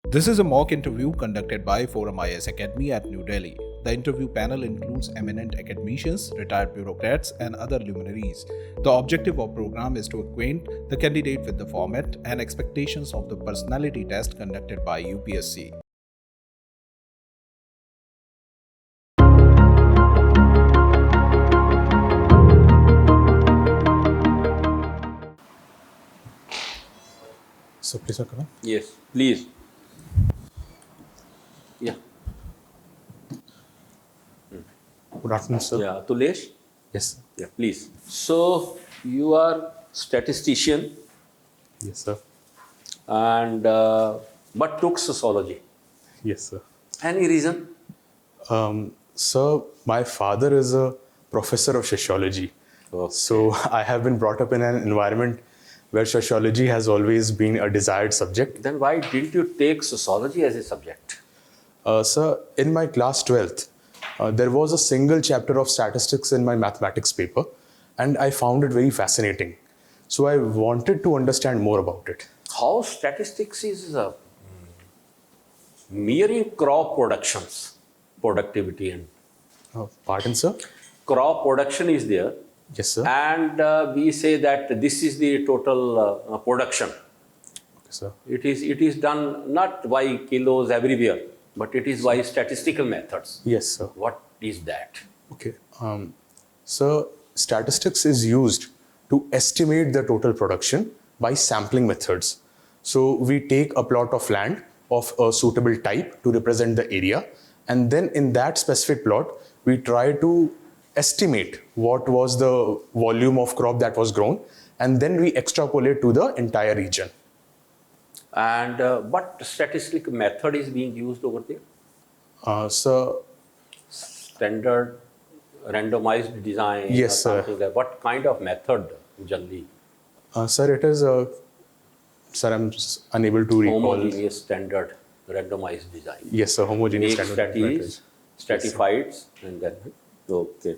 This is a mock interview conducted by Forum IAS Academy at New Delhi. The interview panel includes eminent academicians, retired bureaucrats, and other luminaries. The objective of program is to acquaint the candidate with the format and expectations of the personality test conducted by UPSC. So please, sir. Yes, please. Yeah. Good afternoon, sir. Yeah, Atulesh. Yes, sir. Yeah, please. So you are statistician Yes, sir. and but took sociology. Yes, sir. Any reason? Sir, my father is a professor of sociology. Okay. So I have been brought up in an environment where sociology has always been a desired subject. Then why didn't you take sociology as a subject? Sir, in my class 12th, there was a single chapter of statistics in my mathematics paper, and I found it very fascinating. So I wanted to understand more about it. How statistics is mirroring crop productivity and Pardon, sir? crop production is there. Yes, sir. And we say that this is the total production. Okay, sir. It is done not by kilos everywhere, but it is by statistical methods. Yes, sir. What is that? Okay. So statistics is used to estimate the total production by sampling methods. So we take a plot of land of a suitable type to represent the area, and then in that specific plot, we try to estimate what was the volume of crop that was grown, and then we extrapolate to the entire region. And what statistical method is being used over there? So Standard randomized design? Yes, or sir. something like what kind of method generally? Sir, it is sir, I'm just unable to recall. Homogeneous standard randomized design. Yes, sir, homogeneous Make standard methods. studies, stratified, and then okay.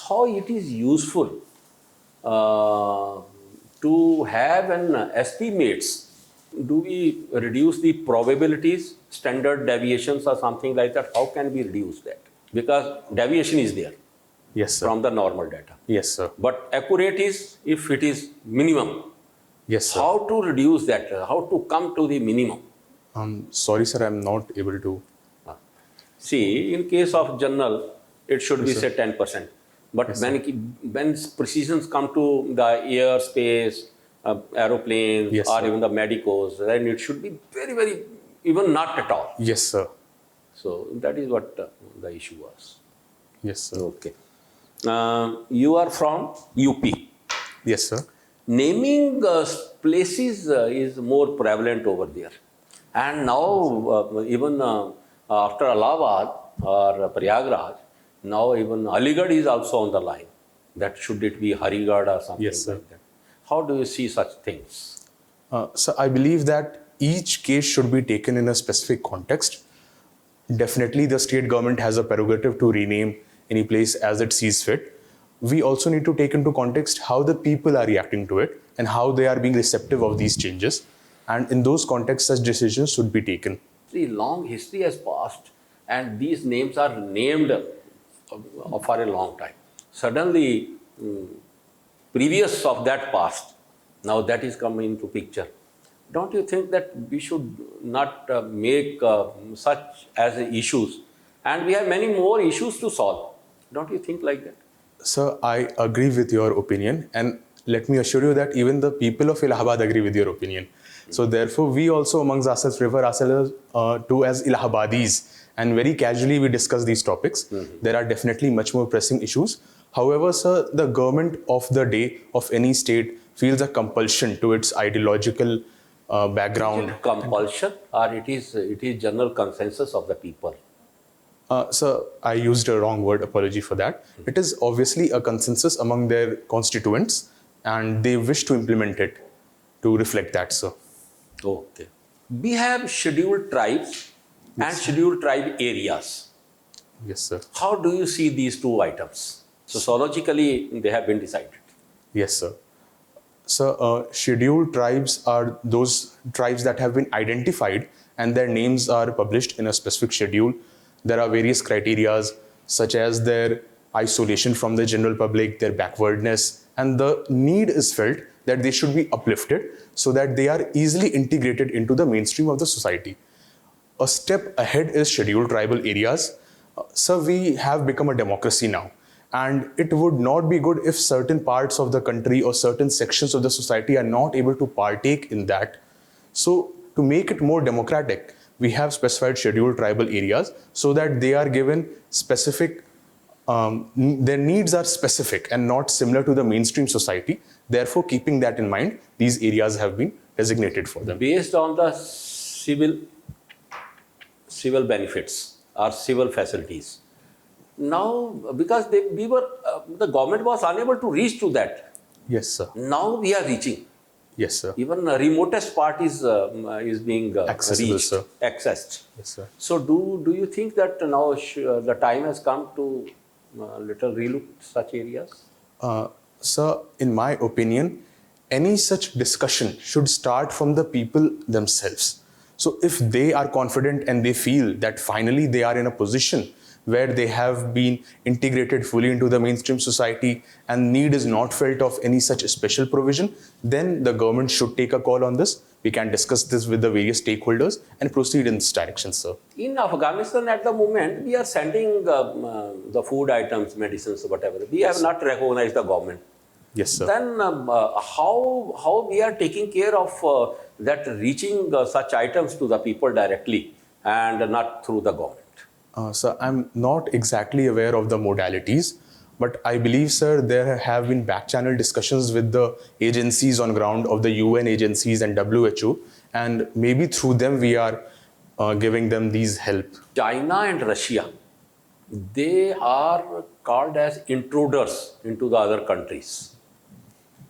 How it is useful to have an estimates? Do we reduce the probabilities, standard deviations, or something like that? How can we reduce that? Because deviation is there Yes, sir. from the normal data. Yes, sir. But accurate is if it is minimum. Yes, sir. How to reduce that? How to come to the minimum? Sorry, sir, I'm not able to. See, in case of journal, it should be Yes, say 10%. But Yes, when precisions come to the air, space, aeroplanes, Yes, or sir. even the medicals, then it should be very, very, even not at all. Yes, sir. So that is what the issue was. Yes, sir. Okay. You are from UP. Yes, sir. Naming places is more prevalent over there. And now, even after Allahabad or Prayagraj, now even Aligarh is also on the line. That should it be Harigad or something Yes, sir. like that. How do you see such things? So I believe that each case should be taken in a specific context. Definitely, the state government has a prerogative to rename any place as it sees fit. We also need to take into context how the people are reacting to it and how they are being receptive of these changes. And in those contexts, such decisions should be taken. The long history has passed and these names are named for a long time. Suddenly, previous of that past, now that is coming into picture. Don't you think that we should not make such as issues? And we have many more issues to solve. Don't you think like that? Sir, I agree with your opinion, and let me assure you that even the people of Allahabad agree with your opinion. So therefore, we also amongst ourselves refer ourselves to as Allahabadis, and very casually we discuss these topics. There are definitely much more pressing issues. However, sir, the government of the day of any state feels a compulsion to its ideological background. Is it compulsion or it is general consensus of the people? Sir, I used a wrong word, apology for that. It is obviously a consensus among their constituents, and they wish to implement it to reflect that, sir. Okay. We have scheduled tribes and scheduled tribe areas. Yes, sir. How do you see these two items? Sociologically, they have been decided. Yes, sir. So, scheduled tribes are those tribes that have been identified and their names are published in a specific schedule. There are various criterias such as their isolation from the general public, their backwardness, and the need is felt that they should be uplifted so that they are easily integrated into the mainstream of the society. A step ahead is scheduled tribal areas. So we have become a democracy now, and it would not be good if certain parts of the country or certain sections of the society are not able to partake in that. So to make it more democratic, we have specified scheduled tribal areas so that they are given specific, their needs are specific and not similar to the mainstream society. Therefore, keeping that in mind, these areas have been designated for them. Based on the civil benefits or civil facilities. Now, because the government was unable to reach to that. Yes, sir. Now we are reaching. Yes, sir. Even the remotest part is being Accessible, reached, sir. accessed. Yes, sir. So do you think that now the time has come to little relook such areas? Sir, in my opinion, any such discussion should start from the people themselves. So if they are confident and they feel that finally they are in a position where they have been integrated fully into the mainstream society and need is not felt of any such special provision, then the government should take a call on this. We can discuss this with the various stakeholders and proceed in this direction, sir. In Afghanistan at the moment, we are sending the food items, medicines, whatever. We have not recognized the government. Yes, sir. Then how we are taking care of that reaching such items to the people directly and not through the government? Sir, I'm not exactly aware of the modalities, but I believe, sir, there have been back-channel discussions with the agencies on ground of the UN agencies and WHO, and maybe through them we are giving them these help. China and Russia, they are called as intruders into the other countries.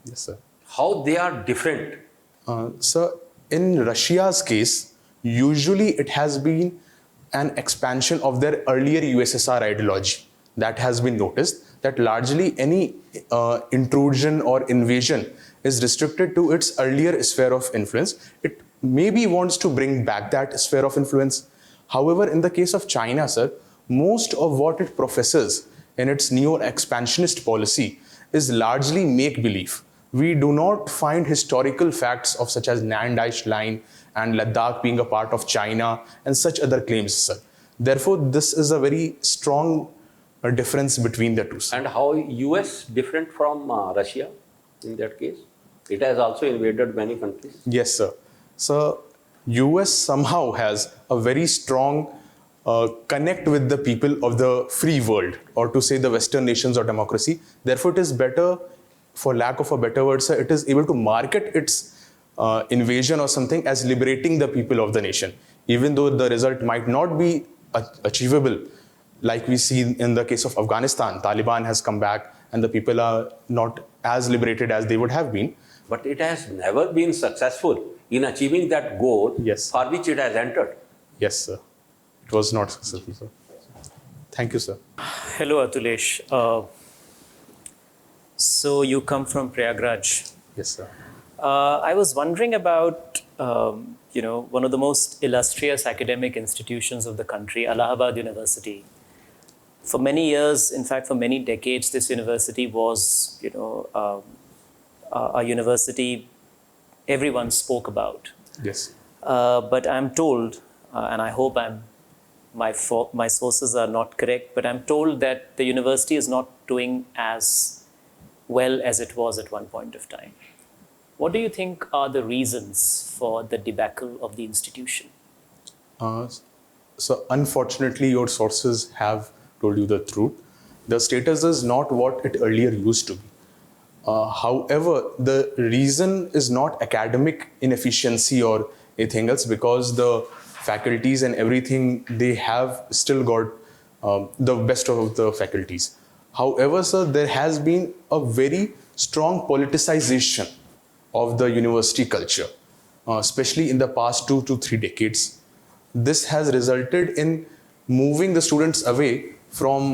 Yes, sir. How they are different? Sir, in Russia's case, usually it has been an expansion of their earlier USSR ideology. That has been noticed, that largely any intrusion or invasion is restricted to its earlier sphere of influence. It maybe wants to bring back that sphere of influence. However, in the case of China, sir, most of what it professes in its neo-expansionist policy is largely make-believe. We do not find historical facts of such as Nandaish Line and Ladakh being a part of China and such other claims, sir. Therefore, this is a very strong difference between the two, sir. And how US different from Russia in that case? It has also invaded many countries. Yes, sir. So, US somehow has a very strong connect with the people of the free world, or to say the Western nations or democracy. Therefore, it is better, for lack of a better word, sir, it is able to market its invasion or something as liberating the people of the nation, even though the result might not be achievable. Like we see in the case of Afghanistan, Taliban has come back and the people are not as liberated as they would have been. But it has never been successful in achieving that goal, yes, for which it has entered. Yes, sir. It was not successful, sir. Thank you, sir. Hello, Atulesh. So you come from Prayagraj. Yes, sir. I was wondering about, one of the most illustrious academic institutions of the country, Allahabad University. For many years, in fact, for many decades, this university was, a university everyone spoke about. Yes. But I'm told, and I hope my sources are not correct, but I'm told that the university is not doing as well as it was at one point of time. What do you think are the reasons for the debacle of the institution? So unfortunately, your sources have told you the truth. The status is not what it earlier used to be. However, the reason is not academic inefficiency or anything else, because the faculties and everything, they have still got the best of the faculties. However, sir, there has been a very strong politicization of the university culture, especially in the past 2 to 3 decades. This has resulted in moving the students away from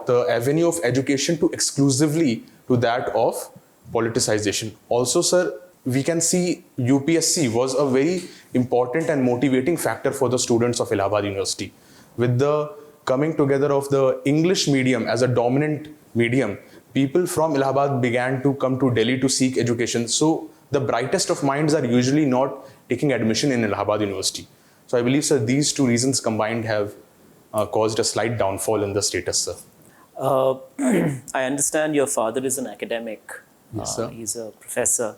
the avenue of education to exclusively to that of politicization. Also, sir, we can see UPSC was a very important and motivating factor for the students of Allahabad University. With the coming together of the English medium as a dominant medium, people from Allahabad began to come to Delhi to seek education. So the brightest of minds are usually not taking admission in Allahabad University. So I believe, sir, these two reasons combined have caused a slight downfall in the status, sir. I understand your father is an academic. Yes, sir. He's a professor.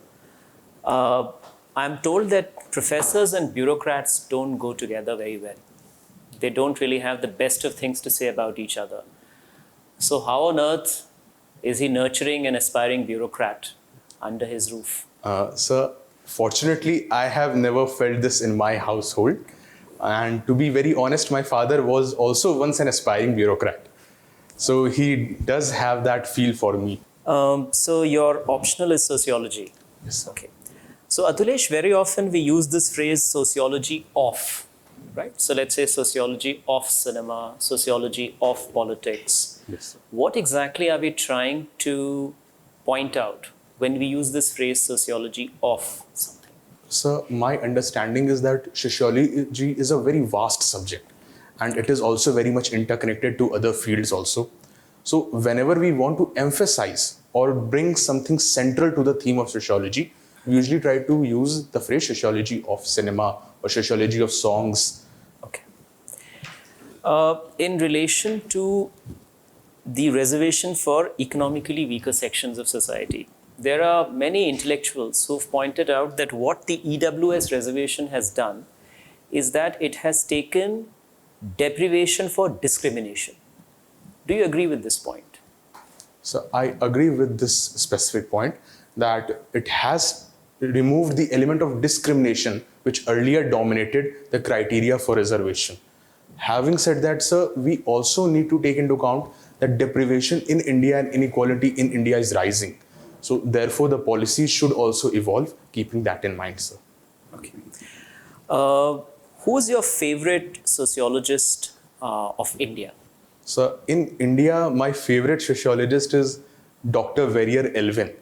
I'm told that professors and bureaucrats don't go together very well. They don't really have the best of things to say about each other. So how on earth is he nurturing an aspiring bureaucrat under his roof? Sir, fortunately, I have never felt this in my household. And to be very honest, my father was also once an aspiring bureaucrat. So he does have that feel for me. So your optional is sociology. Yes, sir. Okay. So Atulesh, very often we use this phrase sociology of, right? So let's say sociology of cinema, sociology of politics. Yes, sir. What exactly are we trying to point out when we use this phrase sociology of something? So my understanding is that sociology is a very vast subject, and it is also very much interconnected to other fields also. So whenever we want to emphasize or bring something central to the theme of sociology, we usually try to use the phrase sociology of cinema or sociology of songs. Okay. In relation to the reservation for economically weaker sections of society, there are many intellectuals who've pointed out that what the EWS reservation has done is that it has taken deprivation for discrimination. Do you agree with this point? So I agree with this specific point that it has removed the element of discrimination which earlier dominated the criteria for reservation. Having said that, sir, we also need to take into account that deprivation in India and inequality in India is rising. So therefore, the policy should also evolve, keeping that in mind, sir. Okay. Who's your favorite sociologist of India? So in India, my favorite sociologist is Dr. Verrier Elvin.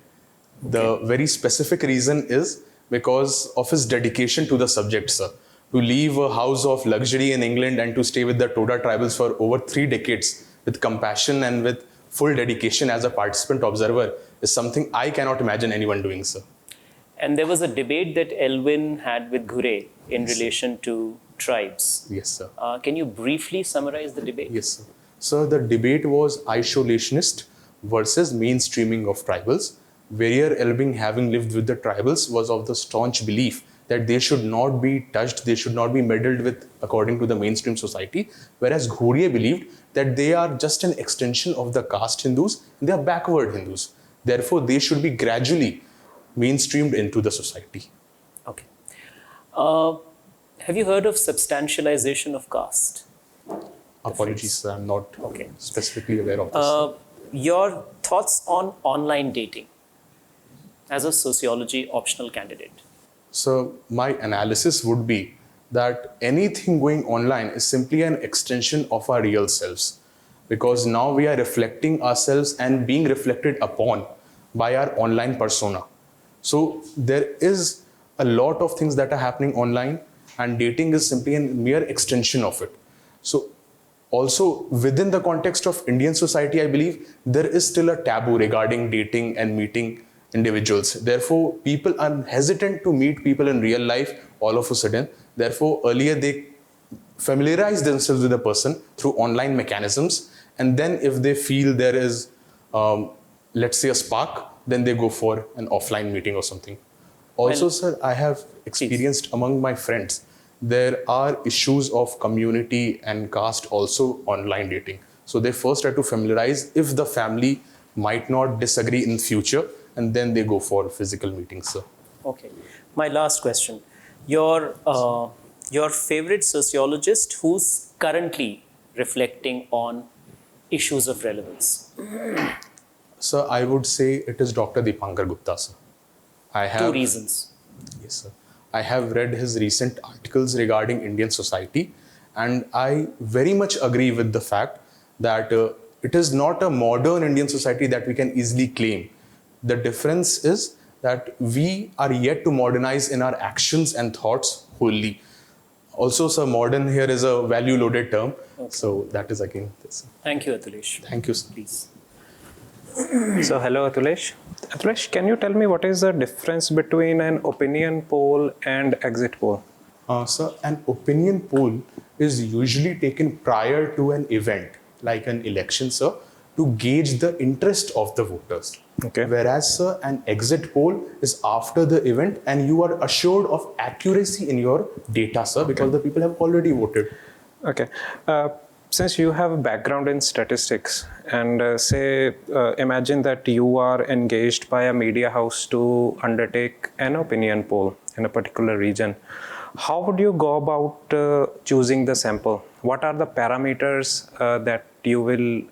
The very specific reason is because of his dedication to the subject, sir. To leave a house of luxury in England and to stay with the Toda tribals for over 3 decades with compassion and with full dedication as a participant observer is something I cannot imagine anyone doing, sir. And there was a debate that Elvin had with Ghure in relation to tribes. Yes, sir. Can you briefly summarize the debate? Yes, sir. So the debate was isolationist versus mainstreaming of tribals. Verrier Elvin, having lived with the tribals, was of the staunch belief that they should not be touched, they should not be meddled with according to the mainstream society, whereas Ghure believed that they are just an extension of the caste Hindus, they are backward Hindus. Therefore, they should be gradually mainstreamed into the society. Okay. Have you heard of substantialization of caste? Apologies, sir, I'm not specifically aware of this. Your thoughts on online dating as a sociology optional candidate? So my analysis would be that anything going online is simply an extension of our real selves, because now we are reflecting ourselves and being reflected upon by our online persona. So there is a lot of things that are happening online, and dating is simply a mere extension of it. So also within the context of Indian society, I believe there is still a taboo regarding dating and meeting individuals. Therefore, people are hesitant to meet people in real life all of a sudden. Therefore, earlier they familiarize themselves with a person through online mechanisms, and then if they feel there is, let's say, a spark, then they go for an offline meeting or something. Also, sir, I have experienced among my friends, there are issues of community and caste also online dating. So they first try to familiarize if the family might not disagree in future, and then they go for physical meetings, sir. Okay. My last question. Your favorite sociologist who's currently reflecting on issues of relevance? Sir, I would say it is Dr. Deepankar Gupta, sir. I have 2 reasons. Yes, sir. I have read his recent articles regarding Indian society, and I very much agree with the fact that it is not a modern Indian society that we can easily claim. The difference is that we are yet to modernize in our actions and thoughts wholly. Also, sir, modern here is a value-loaded term. Okay. So that is again this. Thank you, Atulesh. Thank you, sir. Please. So, hello, Atulesh. Atulesh, can you tell me what is the difference between an opinion poll and exit poll? Sir, an opinion poll is usually taken prior to an event, like an election, sir, to gauge the interest of the voters. Okay. Whereas, sir, an exit poll is after the event and you are assured of accuracy in your data, sir, because the people have already voted. Okay. Since you have a background in statistics and imagine that you are engaged by a media house to undertake an opinion poll in a particular region, how would you go about choosing the sample? What are the parameters that you will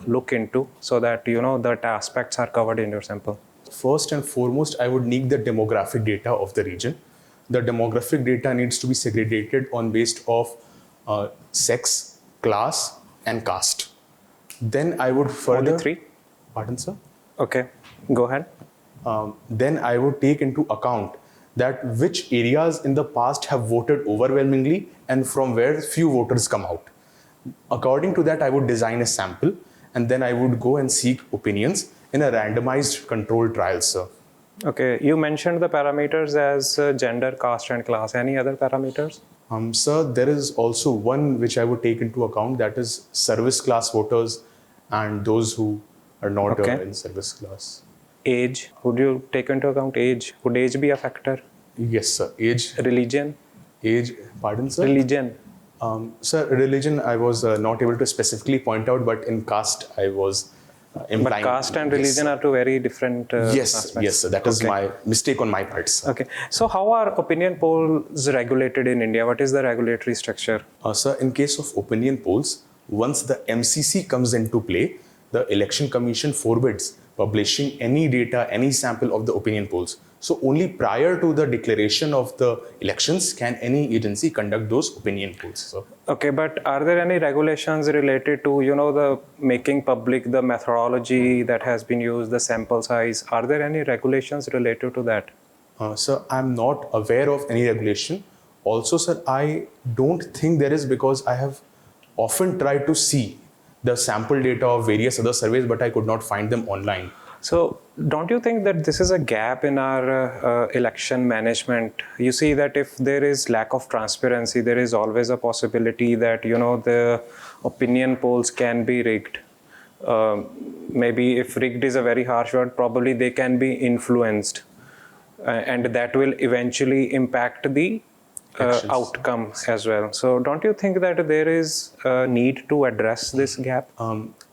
look into so that that aspects are covered in your sample? First and foremost, I would need the demographic data of the region. The demographic data needs to be segregated on based of sex, class, and caste. Then I would further... Only 3? Pardon, sir? Okay, go ahead. Then I would take into account that which areas in the past have voted overwhelmingly and from where few voters come out. According to that, I would design a sample and then I would go and seek opinions in a randomized controlled trial, sir. Okay, you mentioned the parameters as gender, caste, and class. Any other parameters? Sir, there is also one which I would take into account, that is service class voters and those who are not in service class. Age, would you take into account age? Would age be a factor? Yes, sir. Age. Religion? Age, pardon, sir? Religion. Sir, religion I was not able to specifically point out, but in caste I was implying. But caste and religion are two very different aspects. Yes, sir. That is my mistake on my part, sir. Okay. So how are opinion polls regulated in India? What is the regulatory structure? Sir, in case of opinion polls, once the MCC comes into play, the Election Commission forbids publishing any data, any sample of the opinion polls. So only prior to the declaration of the elections can any agency conduct those opinion polls, sir. Okay, but are there any regulations related to, the making public, the methodology that has been used, the sample size? Are there any regulations related to that? Sir, I'm not aware of any regulation. Also, sir, I don't think there is, because I have often tried to see the sample data of various other surveys, but I could not find them online. So don't you think that this is a gap in our election management? You see that if there is lack of transparency, there is always a possibility that, the opinion polls can be rigged. Maybe if rigged is a very harsh word, probably they can be influenced. And that will eventually impact the outcome as well. So don't you think that there is a need to address this gap?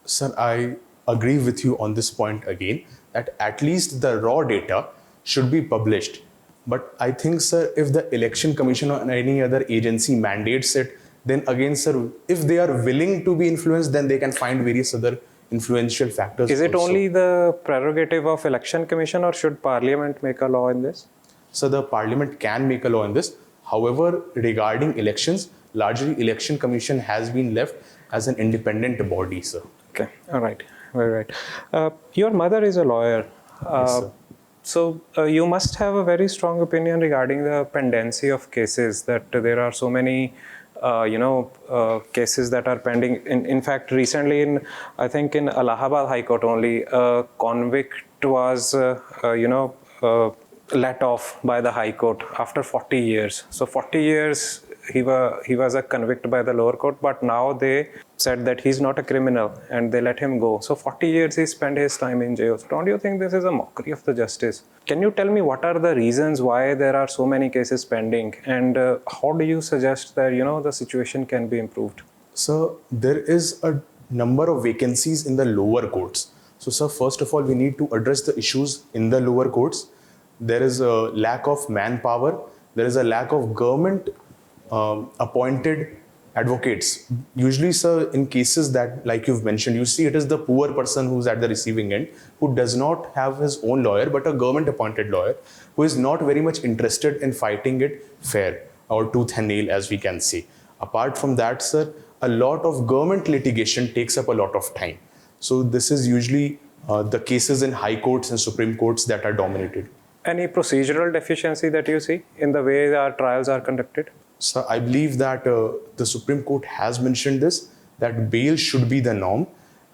Sir, I agree with you on this point again, that at least the raw data should be published. But I think, sir, if the Election Commission or any other agency mandates it, then again, sir, if they are willing to be influenced, then they can find various other influential factors. Is it also only the prerogative of Election Commission, or should Parliament make a law in this? So the Parliament can make a law in this. However, regarding elections, largely Election Commission has been left as an independent body, sir. Okay, all right, very right. Your mother is a lawyer. Yes, sir. So you must have a very strong opinion regarding the pendency of cases, that there are so many cases that are pending. In fact, recently I think in Allahabad High Court only, a convict was, let off by the High Court after 40 years. So 40 years he was a convict by the lower court, but now they said that he's not a criminal and they let him go. So 40 years he spent his time in jail. So don't you think this is a mockery of the justice? Can you tell me what are the reasons why there are so many cases pending, and how do you suggest that the situation can be improved? So there is a number of vacancies in the lower courts. So sir, first of all, we need to address the issues in the lower courts. There is a lack of manpower. There is a lack of government appointed advocates. Usually, sir, in cases that, like you've mentioned, you see it is the poor person who's at the receiving end, who does not have his own lawyer, but a government appointed lawyer, who is not very much interested in fighting it fair or tooth and nail, as we can say. Apart from that, sir, a lot of government litigation takes up a lot of time. So this is usually the cases in high courts and supreme courts that are dominated. Any procedural deficiency that you see in the way our trials are conducted? So I believe that the Supreme Court has mentioned this, that bail should be the norm,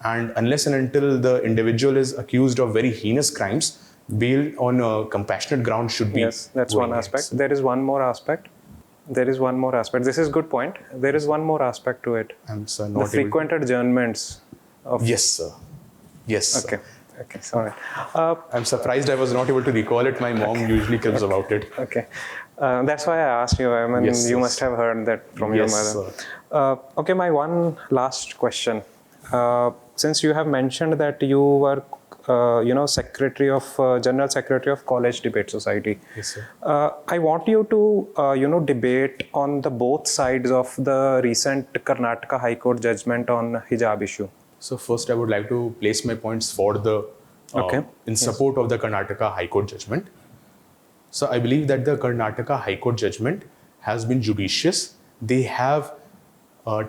and unless and until the individual is accused of very heinous crimes, bail on a compassionate ground should be. Yes, that's one aspect. There is one more aspect. This is good point. There is one more aspect to it. The frequent adjournments of. Yes, sir. Yes. Sir. Okay. Okay. Sorry. I'm surprised I was not able to recall it. My mom usually tells about it. Okay. That's why I asked you. I mean, Yes, you must have heard that from your mother. Sir. Okay. My one last question. Since you have mentioned that you were, General Secretary of College Debate Society. Yes, sir. I want you to, debate on the both sides of the recent Karnataka High Court judgment on hijab issue. So first, I would like to place my points for the in support of the Karnataka High Court judgment. So I believe that the Karnataka High Court judgment has been judicious. They have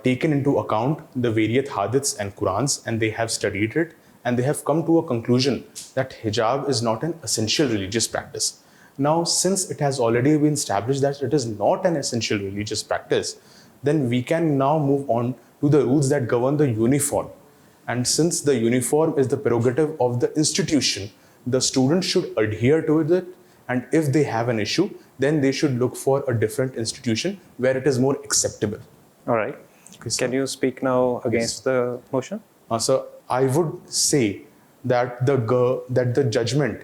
taken into account the various hadiths and Qurans, and they have studied it, and they have come to a conclusion that hijab is not an essential religious practice. Now, since it has already been established that it is not an essential religious practice, then we can now move on to the rules that govern the uniform. And since the uniform is the prerogative of the institution, the students should adhere to it, and if they have an issue, then they should look for a different institution where it is more acceptable. All right. Okay, Can you speak now against the motion? So I would say that the judgment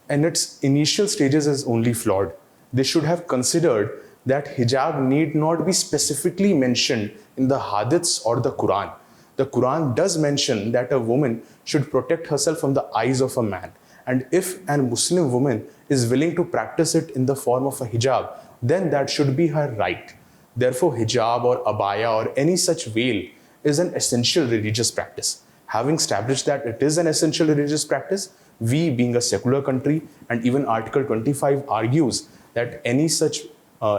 in its initial stages is only flawed. They should have considered that hijab need not be specifically mentioned in the hadiths or the Quran. The Quran does mention that a woman should protect herself from the eyes of a man. And if a Muslim woman is willing to practice it in the form of a hijab, then that should be her right. Therefore, hijab or abaya or any such veil is an essential religious practice. Having established that it is an essential religious practice, we being a secular country, and even Article 25 argues that any such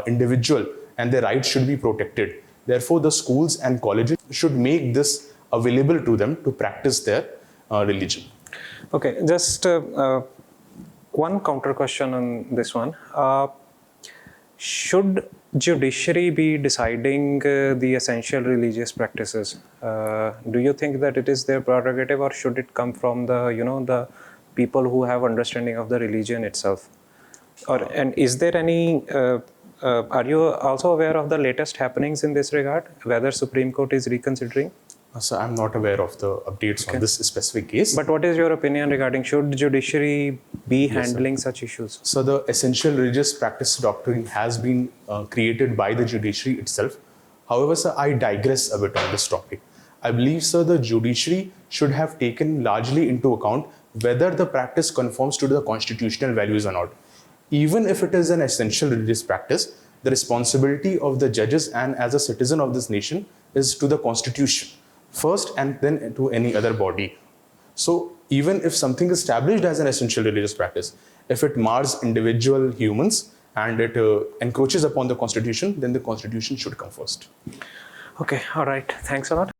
individual and their rights should be protected. Therefore, the schools and colleges should make this available to them to practice their religion. Okay, just one counter question on this one. Should judiciary be deciding the essential religious practices? Do you think that it is their prerogative, or should it come from the people who have understanding of the religion itself? And is there any? Are you also aware of the latest happenings in this regard? Whether Supreme Court is reconsidering? So I'm not aware of the updates on this specific case. But what is your opinion regarding should judiciary be handling such issues? So the essential religious practice doctrine has been created by the judiciary itself. However, sir, I digress a bit on this topic. I believe, sir, the judiciary should have taken largely into account whether the practice conforms to the constitutional values or not. Even if it is an essential religious practice, the responsibility of the judges and as a citizen of this nation is to the constitution first, and then to any other body. So even if something is established as an essential religious practice, if it mars individual humans and it encroaches upon the constitution, then the constitution should come first. Okay, all right. Thanks a lot.